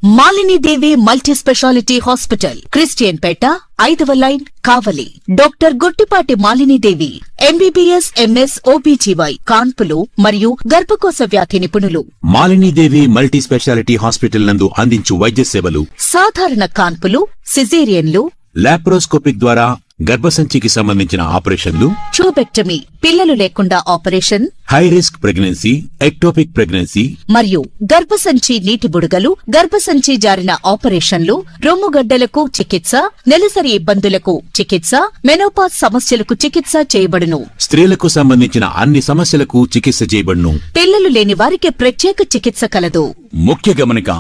Malini Devi multi speciality hospital, Christianpet, 5వ line, Kavali. Doctor Guttipati Malinidevi, MBBS, MS, OBGY, కాన్పులు మరియు గర్భకోశ వ్యాధి నిపుణులు. మాలినీదేవి మల్టీ స్పెషాలిటీ హాస్పిటల్ నందు అందించు వైద్య సేవలు: సాధారణ కాన్పులు, సిజేరియన్లు, లాప్రోస్కోపిక్ ద్వారా గర్భసంచికి సంబంధించిన ఆపరేషన్లు, ట్యూబెక్టమీ, పిల్లలు లేకుండా operation, high risk pregnancy, ectopic pregnancy మరియు గర్భసంచి నీటి బుడగలు, గర్భసంచి జారిన ఆపరేషన్లు, రొమ్ముగడ్డలకు చికిత్స, నెలసరి ఇబ్బందులకు చికిత్స, మెనోపాజ్ సమస్యలకు చికిత్స చేయబడును. స్త్రీలకు సంబంధించిన అన్ని సమస్యలకు చికిత్స చేయబడును. పిల్లలు లేని వారికి ప్రత్యేక చికిత్స కలదు. ముఖ్య గమనిక: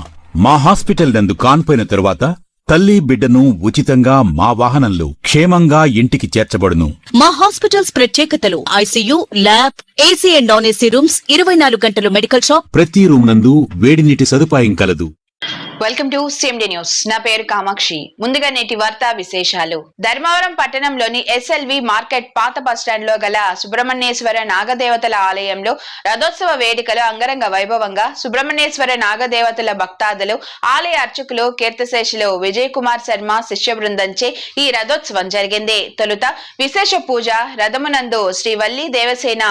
మా హాస్పిటల్ నందు కాన్పోయిన తరువాత తల్లి బిడ్డను ఉచితంగా మా వాహనంలో క్షేమంగా ఇంటికి చేర్చబడును. మా హాస్పిటల్స్ ప్రత్యేకతలు: ICU, lab, AC and non AC rooms, 24 గంటలు మెడికల్ షాప్, ప్రతి రూమ్ నందు వేడి నీటి సదుపాయం కలదు. Welcome to CMD news. నా పేరు కామాక్షి. ముందుగా నేటి వార్తా విశేషాలు. ధర్మవరం పట్టణంలోని ఎస్ఎల్వి మార్కెట్ పాత బస్టాండ్ లో గల సుబ్రహ్మణ్యేశ్వర నాగదేవతల ఆలయంలో రథోత్సవ వేడుకలు అంగరంగ వైభవంగా సుబ్రహ్మణ్యేశ్వర నాగదేవతల భక్తాదులు, ఆలయ అర్చకులు కీర్తిశేషులు విజయ్ కుమార్ శర్మ శిష్య బృందంచే ఈ రథోత్సవం జరిగింది. తొలుత విశేష పూజ రథమునందు శ్రీ వల్లి దేవసేన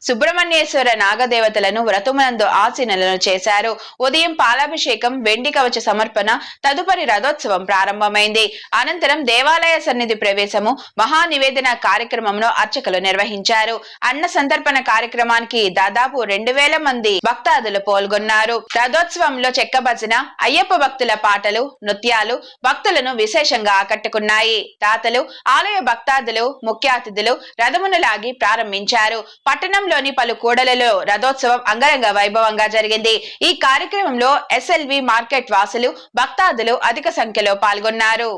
సుబ్రహ్మణ్యేశ్వర నాగదేవతలను వ్రతమునందు ఆసీనులను చేశారు. ఉదయం పాలాభిషేకం, వెండి కవచ సమర్పణ, తదుపరి రథోత్సవం ప్రారంభమైంది. అనంతరం దేవాలయ సన్నిధి ప్రవేశము, మహానివేదన కార్యక్రమంలో అర్చకులు నిర్వహించారు. అన్న సంతర్పణ కార్యక్రమానికి దాదాపు 2000 మంది భక్తాదులు పాల్గొన్నారు. రథోత్సవంలో చెక్క భజన, అయ్యప్ప భక్తుల పాటలు, నృత్యాలు భక్తులను విశేషంగా ఆకట్టుకున్నాయి. దాతలు, ఆలయ భక్తాదులు, ముఖ్య అతిథులు రథమును లాగి ప్రారంభించారు. పట్టణంలోని పలు కూడలలో రథోత్సవం అంగరంగ వైభవంగా జరిగింది. ఈ కార్యక్రమంలో ఎస్ఎల్వి మార్కెట్ వాసులు, భక్తాదులు అధిక సంఖ్యలో పాల్గొన్నారు.